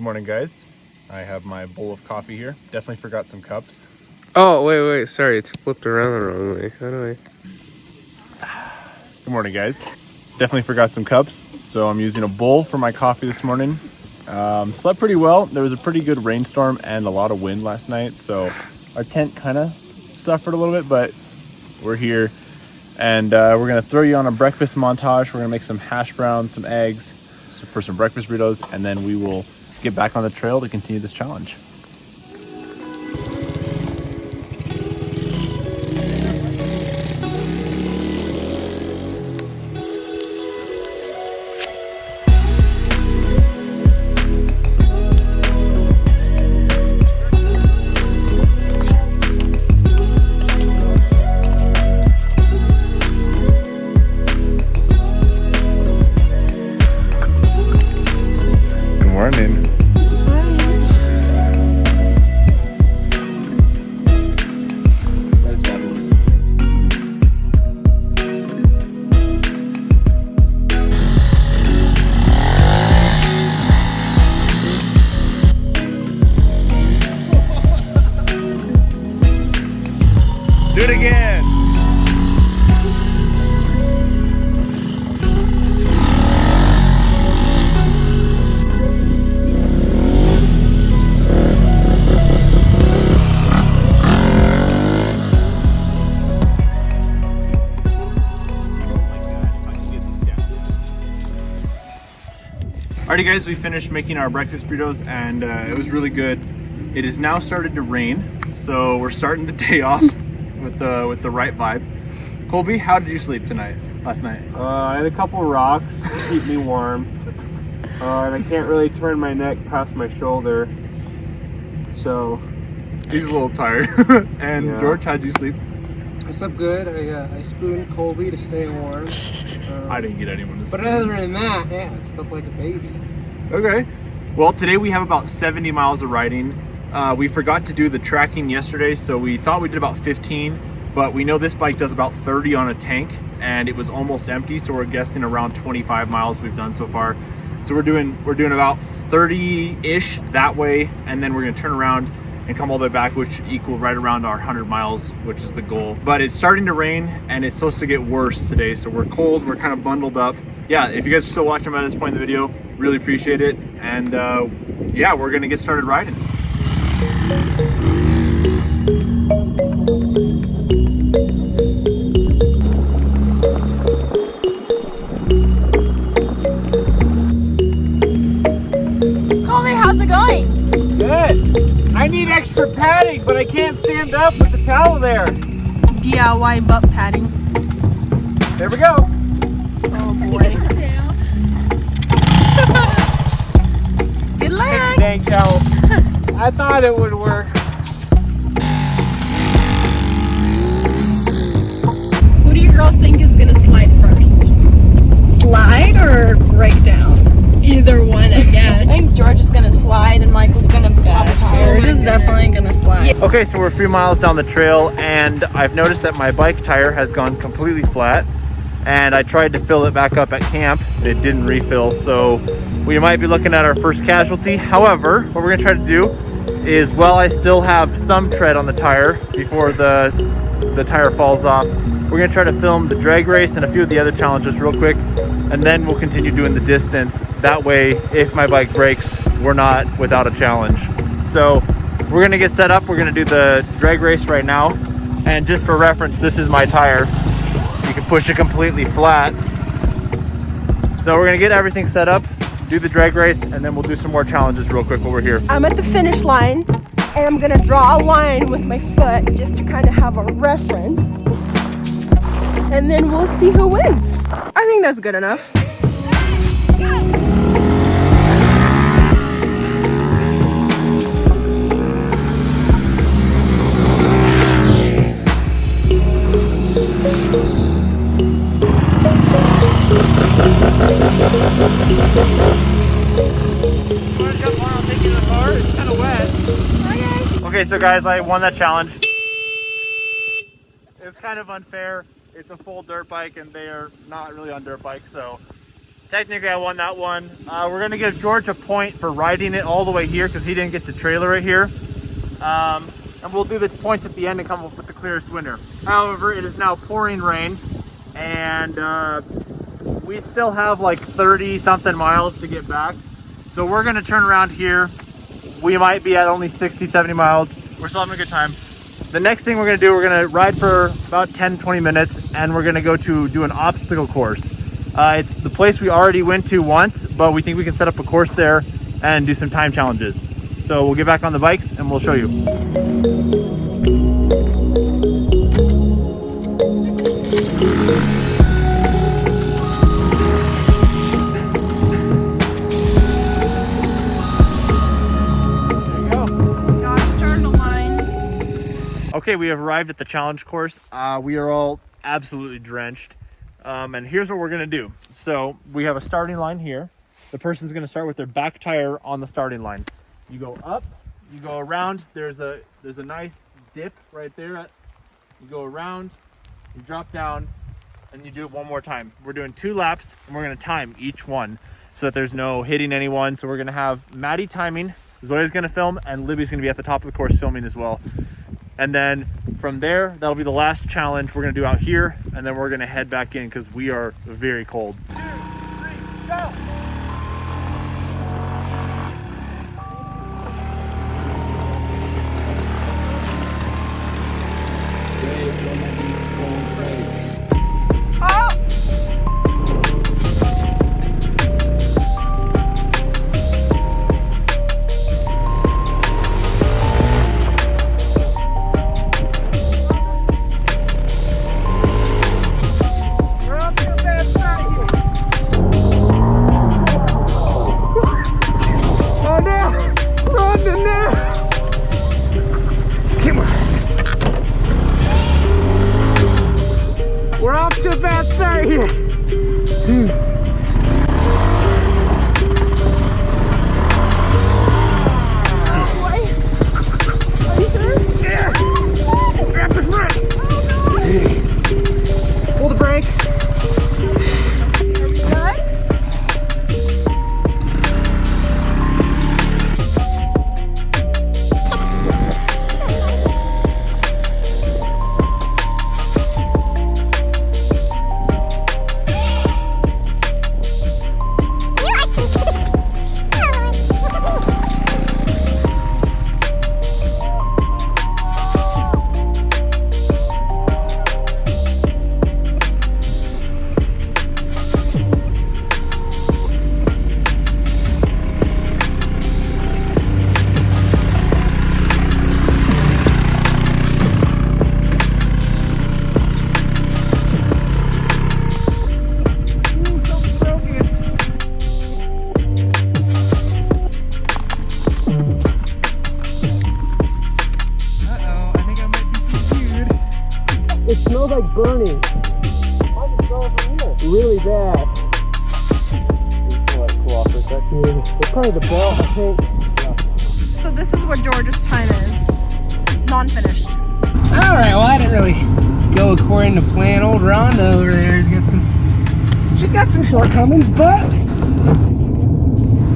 Good morning, guys. I have my bowl of coffee here. Definitely forgot some cups. Oh, wait, sorry, it's flipped around the wrong way. How do I? Good morning, guys. Definitely forgot some cups, so I'm using a bowl for my coffee this morning. Slept pretty well. There was a pretty good rainstorm and a lot of wind last night, so our tent kind of suffered a little bit, but we're here. And we're gonna throw you on a breakfast montage. We're gonna make some hash browns, some eggs for some breakfast burritos, and then we will get back on the trail to continue this challenge. Good morning. Do it again. Alrighty guys, we finished making our breakfast burritos and it was really good. It has now started to rain, so we're starting the day off with the right vibe. Colby, how did you sleep last night? I had a couple rocks to keep me warm. And I can't really turn my neck past my shoulder. So He's a little tired. And Yeah. George, how did you sleep? I slept good. I spooned Colby to stay warm. I didn't get anyone to sleep. But other than that, yeah, I slept like a baby. Okay. Well, today we have about 70 miles of riding. We forgot to do the tracking yesterday, so we thought we did about 15, but we know this bike does about 30 on a tank, and it was almost empty, so we're guessing around 25 miles we've done so far. So we're doing about 30-ish that way, and then we're gonna turn around and come all the way back, which should equal right around our 100 miles, which is the goal. But it's starting to rain, and it's supposed to get worse today, so we're cold, we're kind of bundled up. Yeah, if you guys are still watching by this point in the video, really appreciate it. And yeah, we're gonna get started riding. Colby, how's it going? good. I need extra padding, but I can't stand up with the towel there. DIY butt padding. There we go. Oh boy. Good luck. Dang towel. I thought it would work. Who do you girls think is gonna slide first? Slide or break down? Either one, I guess. I think George is gonna slide and Michael's gonna pop a tire. George is definitely gonna slide. Okay, so we're a few miles down the trail, and I've noticed that my bike tire has gone completely flat, and I tried to fill it back up at camp. It didn't refill, so we might be looking at our first casualty. However, what we're gonna try to do is, while I still have some tread on the tire before the tire falls off, we're gonna try to film the drag race and a few of the other challenges real quick, and then we'll continue doing the distance. That way, if my bike breaks, we're not without a challenge. So we're gonna get set up. We're gonna do the drag race right now. And just for reference, this is my tire. You can push it completely flat. So we're gonna get everything set up, do the drag race, and then we'll do some more challenges real quick while we're here. I'm at the finish line, and I'm gonna draw a line with my foot just to kind of have a reference. And then we'll see who wins. I think that's good enough. It's kind of wet. Okay, so guys, I won that challenge. It's kind of unfair. It's a full dirt bike and they are not really on dirt bikes, so Technically, I won that one. We're gonna give George a point for riding it all the way here because he didn't get to trailer it here. And we'll do the points at the end and come up with the clearest winner. However, it is now pouring rain, and we still have like 30 something miles to get back. So we're gonna turn around here. We might be at only 60, 70 miles. We're still having a good time. The next thing we're gonna do, we're gonna ride for about 10, 20 minutes, and we're gonna go to do an obstacle course. It's the place we already went to once, but we think we can set up a course there and do some time challenges. So we'll get back on the bikes and we'll show you. Okay, we have arrived at the challenge course. We are all absolutely drenched. And here's what we're gonna do. So we have a starting line here. The person's gonna start with their back tire on the starting line. You go up, you go around. There's a nice dip right there. You go around, you drop down, and you do it one more time. We're doing 2 laps, and we're gonna time each one so that there's no hitting anyone. So we're gonna have Maddie timing, Zoya's gonna film, and Libby's gonna be at the top of the course filming as well. And then from there, that'll be the last challenge we're gonna do out here, and then we're gonna head back in because we are very cold. 2, 3, go! We're off to a bad start here. Are you sure? Yeah. Grab the front. Oh no. Pull the brake. Are we good? It smells like burning. Really bad. It's probably the belt, I think. So this is what George's time is. Non-finished. Alright, well I didn't really go according to plan. Old Rondo over there she's got some shortcomings, but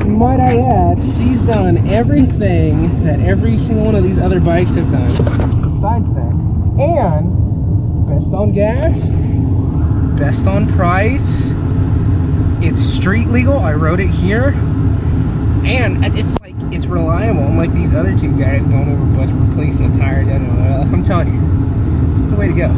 might I add, she's done everything that every single one of these other bikes have done. Besides that. And best on gas, best on price, it's street legal, I rode it here, and it's reliable, unlike these other 2 guys going over budget replacing the tires. I don't know, I'm telling you, this is the way to go.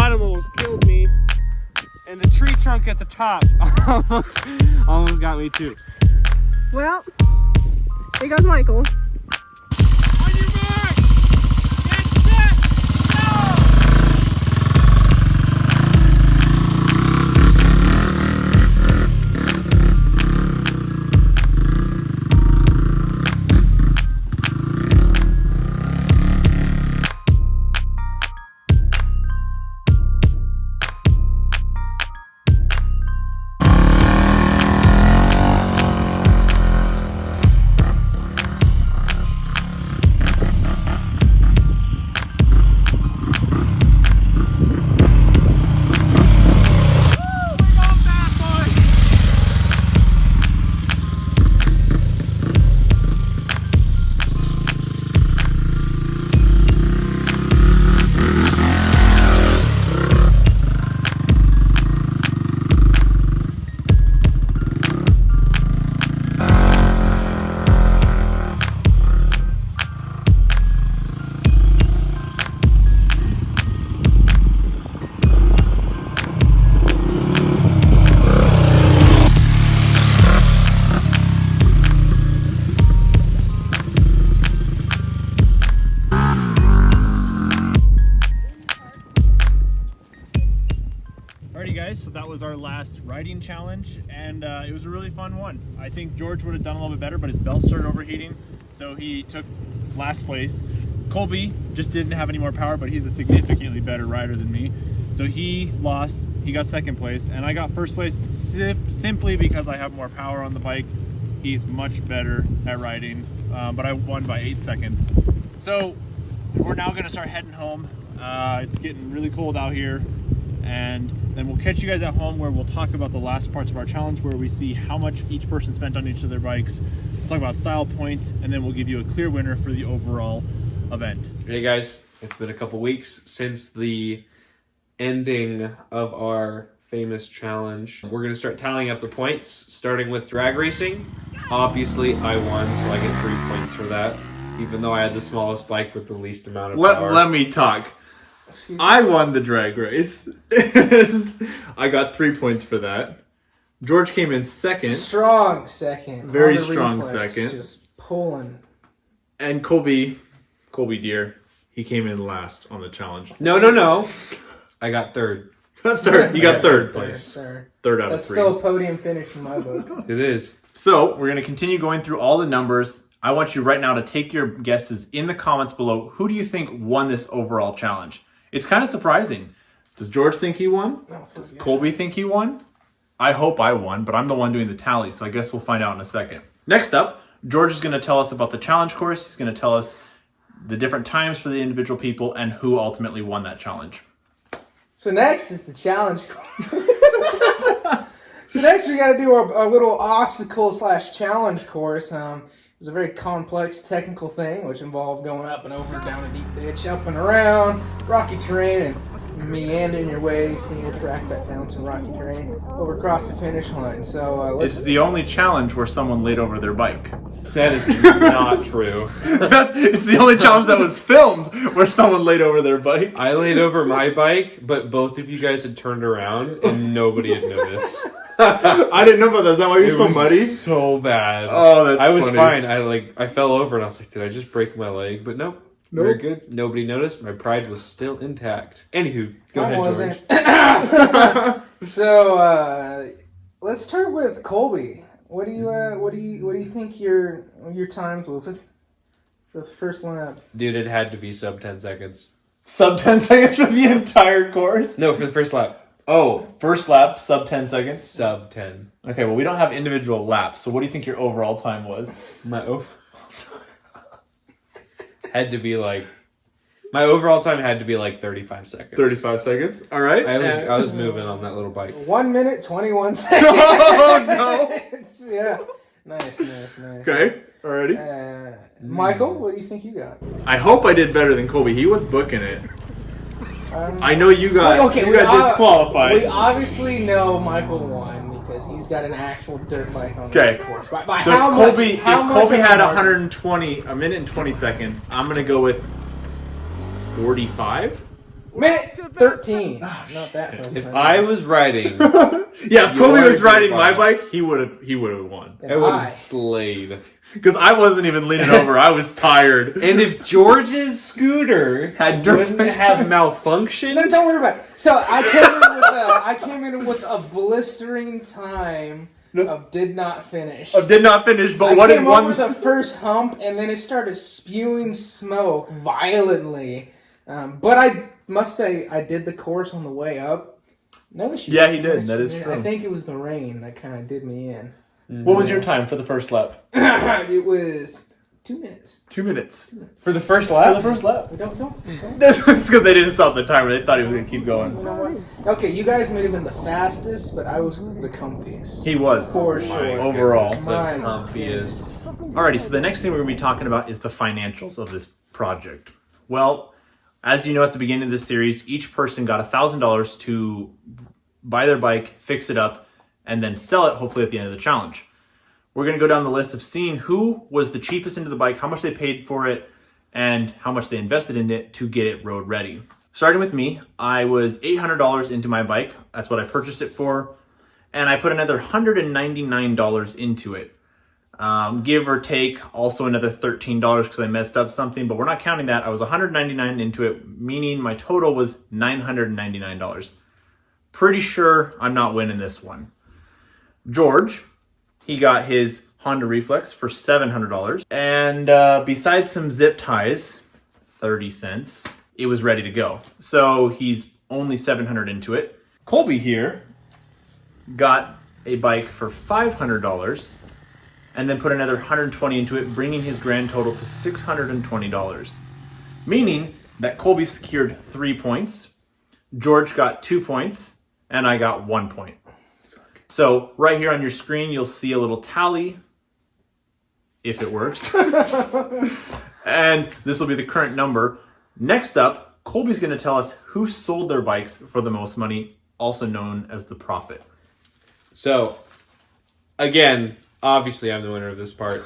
bottom almost killed me, and the tree trunk at the top almost got me too. Well, here goes Michael. On your mark, get set, go! Alrighty guys, so that was our last riding challenge, and it was a really fun one. I think George would have done a little bit better, but his belt started overheating, so he took last place. Colby just didn't have any more power, but he's a significantly better rider than me. So he lost, he got second place, and I got first place simply because I have more power on the bike. He's much better at riding, but I won by 8 seconds. So we're now gonna start heading home. It's getting really cold out here, and then we'll catch you guys at home where we'll talk about the last parts of our challenge, where we see how much each person spent on each of their bikes. We'll talk about style points, and then we'll give you a clear winner for the overall event. Hey guys, it's been a couple weeks since the ending of our famous challenge. We're gonna start tallying up the points, starting with drag racing. Obviously I won, so I get 3 points for that, even though I had the smallest bike with the least amount of power. Let me talk. I won the drag race, and I got 3 points for that. George came in second. Strong second. Very On the strong reflex, second. Just pulling. And Colby dear, he came in last on the challenge. No. I got third. Third. You got third place. Third. Third out of That's 3. still a podium finish in my book. It is. So we're going to continue going through all the numbers. I want you right now to take your guesses in the comments below. Who do you think won this overall challenge? It's kind of surprising. Does George think he won? Does Colby think he won? I hope I won, but I'm the one doing the tally, so I guess we'll find out in a second. Next up, George is going to tell us about the challenge course. He's going to tell us the different times for the individual people and who ultimately won that challenge. So next is the challenge course. So next we got to do a little obstacle/challenge course. It's a very complex technical thing, which involved going up and over, down a deep ditch, up and around, rocky terrain, and meandering your way, seeing your track back down to rocky terrain, over across the finish line. So It's the only challenge where someone laid over their bike. That is not true. It's the only challenge that was filmed where someone laid over their bike. I laid over my bike, but both of you guys had turned around and nobody had noticed. I didn't know about that. Is that why you're so muddy? So bad. Oh, that's I was funny. fine. I fell over and I was like, did I just break my leg? But nope. Very good. Nobody noticed. My pride was still intact. Anywho, go ahead, George. So let's start with Colby. What do you think your times was it for the first lap? Dude, it had to be sub 10 seconds. Sub 10 seconds for the entire course? No, for the first lap. Oh, first lap, sub 10 seconds? Sub 10. Okay, well, we don't have individual laps, so what do you think your overall time was? My overall had to be like... My overall time had to be like 35 seconds. 35 seconds? All right. I was moving on that little bike. 1 minute, 21 seconds. Oh, no. Yeah. Nice. Okay, alrighty. Michael, what do you think you got? I hope I did better than Colby. He was booking it. I know you got disqualified. We obviously know Michael won because he's got an actual dirt bike on the course. By So how Colby, much, how if much Colby of a had margin? a minute and 20 seconds, I'm going to go with 45. Minute 13. Not that fast. If I was riding, Yeah, if Colby was riding my bike. bike, he would have won. I would have slayed. Because I wasn't even leaning over. I was tired. And if George's scooter Had dirt wouldn't bike. have malfunctioned, No, don't worry about it. So I came in with a blistering time of did not finish. I did not finish, but I what did came one... over the first hump and then it started spewing smoke violently. But I must say, I did the course on the way up. No issue. Yeah, he did. That is true. I think it was the rain that kind of did me in. What was your time for the first lap? It was 2 minutes. 2 minutes. for the first For lap, the first lap. Don't. That's because they didn't stop the timer. They thought he was going to keep going. You know what? Okay, you guys may have been the fastest, but I was the comfiest. He was. For sure. Overall. My comfiest. Alrighty, so the next thing we're going to be talking about is the financials of this project. Well, as you know at the beginning of this series, each person got $1,000 to buy their bike, fix it up, and then sell it hopefully at the end of the challenge. We're going to go down the list of seeing who was the cheapest into the bike, how much they paid for it, and how much they invested in it to get it road ready. Starting with me, I was $800 into my bike. That's what I purchased it for. And I put another $199 into it. Give or take, also another $13 because I messed up something, but we're not counting that. I was $199 into it, meaning my total was $999. Pretty sure I'm not winning this one. George, he got his Honda Reflex for $700. And besides some zip ties, 30 cents, it was ready to go. So he's only $700 into it. Colby here got a bike for $500 and then put another $120 into it, bringing his grand total to $620. Meaning that Colby secured 3 points, George got 2 points, and I got 1 point. So right here on your screen, you'll see a little tally, if it works. And this will be the current number. Next up, Colby's going to tell us who sold their bikes for the most money, also known as the profit. So, again, obviously I'm the winner of this part.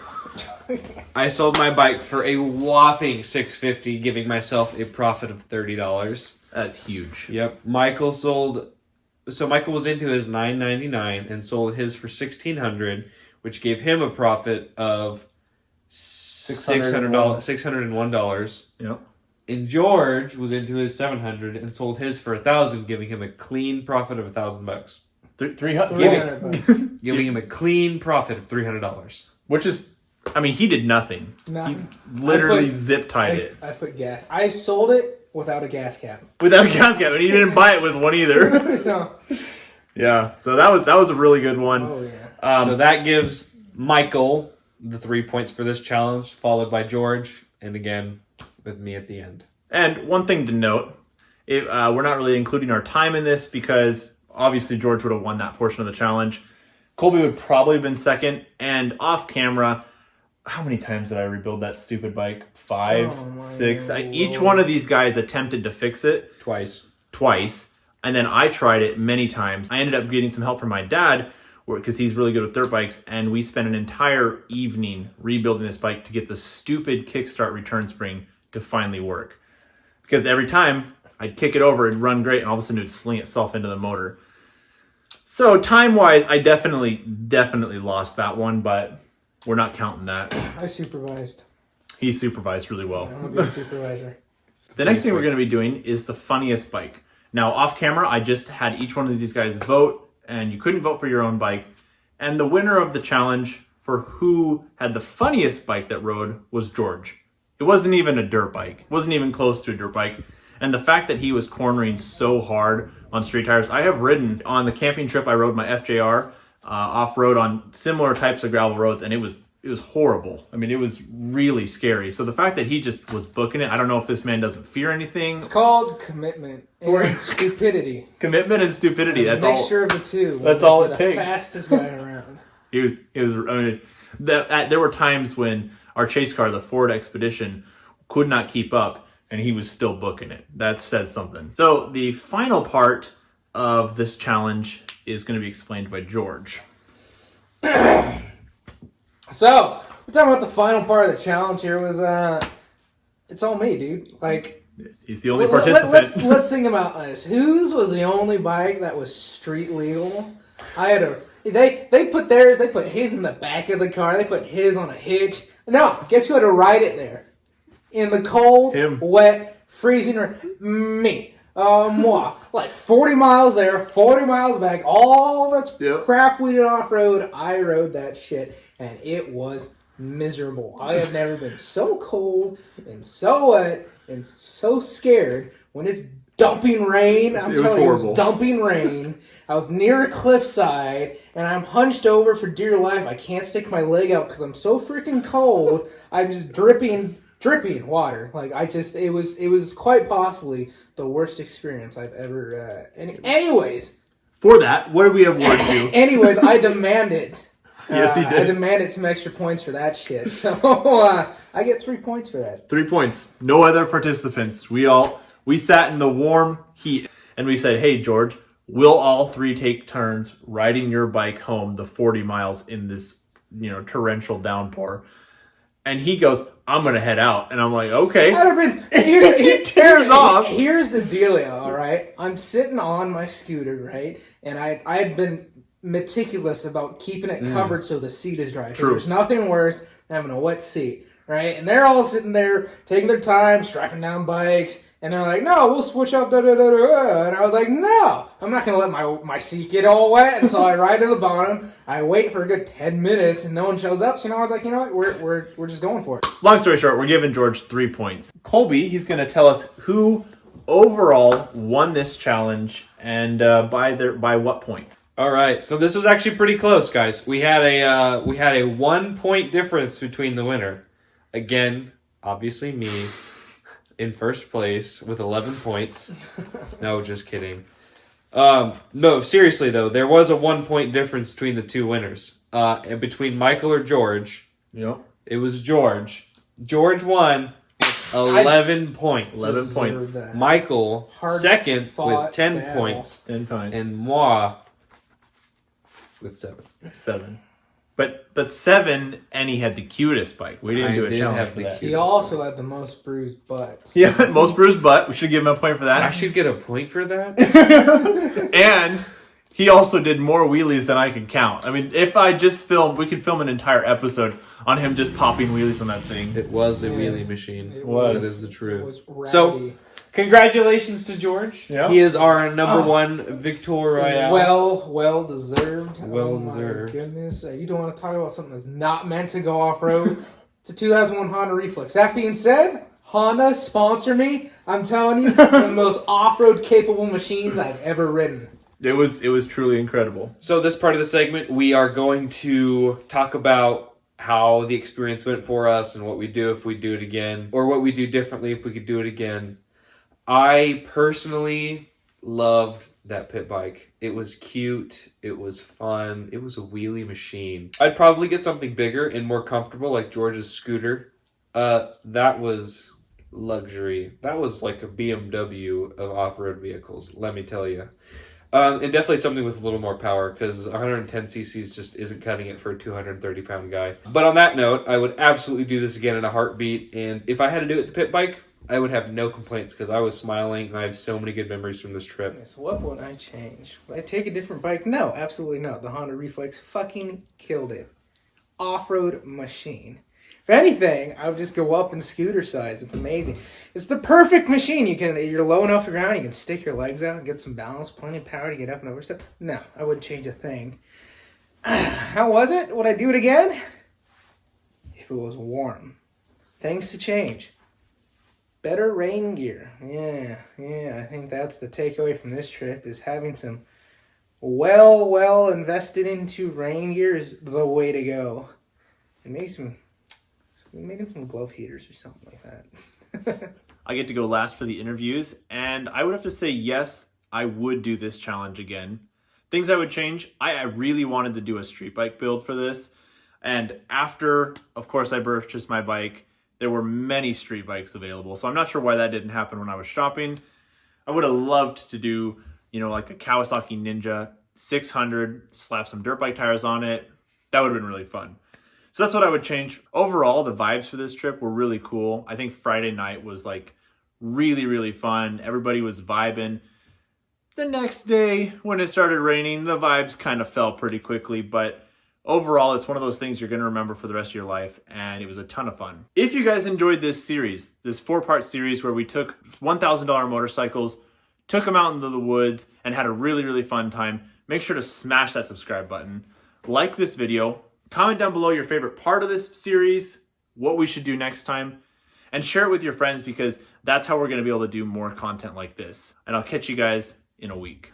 I sold my bike for a whopping $650, giving myself a profit of $30. That's huge. Yep. Michael was into his $999 and sold his for $1,600, which gave him a profit of $601. Yep. And George was into his $700 and sold his for $1,000, giving him a clean profit of $1,000. 300 bucks. Giving him a clean profit of $300. Which is, I mean, he did nothing. Nothing. He literally zip tied it. I put gas. I sold it without a gas cap. Without a gas cap, and he didn't buy it with one either. So, Yeah, so that was a really good one. oh yeah. So that gives Michael the 3 points for this challenge, followed by George, and again, with me at the end. And one thing to note, we're not really including our time in this because obviously George would have won that portion of the challenge. Colby would probably have been second, and off camera, how many times did I rebuild that stupid bike? 5, 6. Each one of these guys attempted to fix it Twice. and then I tried it many times. I ended up getting some help from my dad because he's really good with dirt bikes, and we spent an entire evening rebuilding this bike to get the stupid kickstart return spring to finally work. Because every time I'd kick it over, it'd run great, and all of a sudden it would sling itself into the motor. So time-wise, I definitely lost that one, but we're not counting that. I supervised. He supervised really well. I'm a good supervisor. The next thing we're going to be doing is the funniest bike. Now, off camera, I just had each one of these guys vote, and you couldn't vote for your own bike. And the winner of the challenge for who had the funniest bike that rode was George. It wasn't even a dirt bike. It wasn't even close to a dirt bike. And the fact that he was cornering so hard on street tires, I have ridden on the camping trip. I rode my FJR off-road on similar types of gravel roads, and it was horrible. I mean, it was really scary. So the fact that he just was booking it, I don't know if this man doesn't fear anything. It's called commitment and stupidity. Commitment and stupidity. That's all. Mixture of the two. That's all it the takes. Fastest guy around. He was. I mean, there were times when our chase car, the Ford Expedition, could not keep up, and he was still booking it. That says something. So the final part of this challenge is going to be explained by George. So, we're talking about the final part of the challenge here was, it's all me, dude. Like, He's the only participant. Let's think about this. Whose was the only bike that was street legal? They put theirs. They put his in the back of the car. They put his on a hitch. No, guess who had to ride it there? In the cold, wet, freezing rain. Me. Moi. Like 40 miles there, 40 miles back. All that crap we did off road. I rode that shit, and it was miserable. I have never been so cold and so wet and so scared when it's dumping rain. I'm telling you, it was dumping rain. I was near a cliffside, and I'm hunched over for dear life. I can't stick my leg out because I'm so freaking cold. I'm just dripping water. Like, it was quite possibly the worst experience I've ever. Anyways, for that, what do we award you? Anyways, I demanded. Yes, he did. I demanded some extra points for that shit. So I get 3 points for that. 3 points. No other participants. We sat in the warm heat and we said, "Hey, George, we'll all 3 take turns riding your bike home the 40 miles in this, torrential downpour." And he goes, "I'm going to head out." And I'm like, "Okay." He tears off. Here's the dealio, all right? I'm sitting on my scooter, right? And I had been meticulous about keeping it covered so the seat is dry. True. There's nothing worse than having a wet seat, right? And they're all sitting there taking their time, strapping down bikes. And they're like, "No, we'll switch up, da-da-da-da-da." And I was like, "No, I'm not going to let my seat get all wet." And so I ride to the bottom. I wait for a good 10 minutes, and no one shows up. So, I was like, you know what? We're just going for it. Long story short, we're giving George 3 points. Colby, he's going to tell us who overall won this challenge and by what point. All right, so this was actually pretty close, guys. We had a 1 point difference between the winner. Again, obviously me. In first place with 11 points. No, just kidding. No, seriously though, there was a 1 point difference between the two winners. And between Michael or George. Yep. It was George. George won 11 points. 11 points. Michael second with 10 points. 10 points. And moi with 7. 7. But 7, and he had the cutest bike. We didn't do a challenge for that. He also had the most bruised butts. Yeah, most bruised butt. We should give him a point for that. I should get a point for that? And he also did more wheelies than I can count. I mean, if I just we could film an entire episode on him just popping wheelies on that thing. It was a wheelie machine. It was. That is the truth. It was rowdy. So, congratulations to George. Yep. He is our number one Victor Royale. Well deserved. Well deserved. My goodness. You don't want to talk about something that's not meant to go off-road. It's a 2001 Honda Reflex. That being said, Honda, sponsor me. I'm telling you, the most off-road capable machines I've ever ridden. It was truly incredible. So this part of the segment, we are going to talk about how the experience went for us and what we do if we do it again, or what we do differently if we could do it again. I personally loved that pit bike. It was cute. It was fun. It was a wheelie machine. I'd probably get something bigger and more comfortable like George's scooter. That was luxury. That was like a BMW of off-road vehicles, let me tell you. And definitely something with a little more power, because 110 cc's just isn't cutting it for a 230-pound guy. But on that note, I would absolutely do this again in a heartbeat. And if I had to do it the pit bike, I would have no complaints, because I was smiling and I have so many good memories from this trip. So what would I change? Would I take a different bike? No, absolutely not. The Honda Reflex fucking killed it. Off-road machine. If anything, I would just go up in scooter size. It's amazing. It's the perfect machine. You're low enough to the ground, you can stick your legs out and get some balance, plenty of power to get up and over stuff. No, I wouldn't change a thing. How was it? Would I do it again? If it was warm. Things to change. Better rain gear. Yeah, I think that's the takeaway from this trip, is having some well invested into rain gear is the way to go. And maybe some glove heaters or something like that. I get to go last for the interviews, and I would have to say yes, I would do this challenge again. Things I would change, I really wanted to do a street bike build for this, and after, of course, I purchased my bike, there were many street bikes available, so I'm not sure why that didn't happen when I was shopping. I would have loved to do, like a Kawasaki Ninja 600, slap some dirt bike tires on it. That would have been really fun. So that's what I would change. Overall, the vibes for this trip were really cool. I think Friday night was like Really, really fun. Everybody was vibing. The next day, when it started raining, the vibes kind of fell pretty quickly, but overall, it's one of those things you're going to remember for the rest of your life, and it was a ton of fun. If you guys enjoyed this series, this 4-part series where we took $1,000 motorcycles, took them out into the woods, and had a really, really fun time, make sure to smash that subscribe button. Like this video, comment down below your favorite part of this series, what we should do next time, and share it with your friends because that's how we're going to be able to do more content like this. And I'll catch you guys in a week.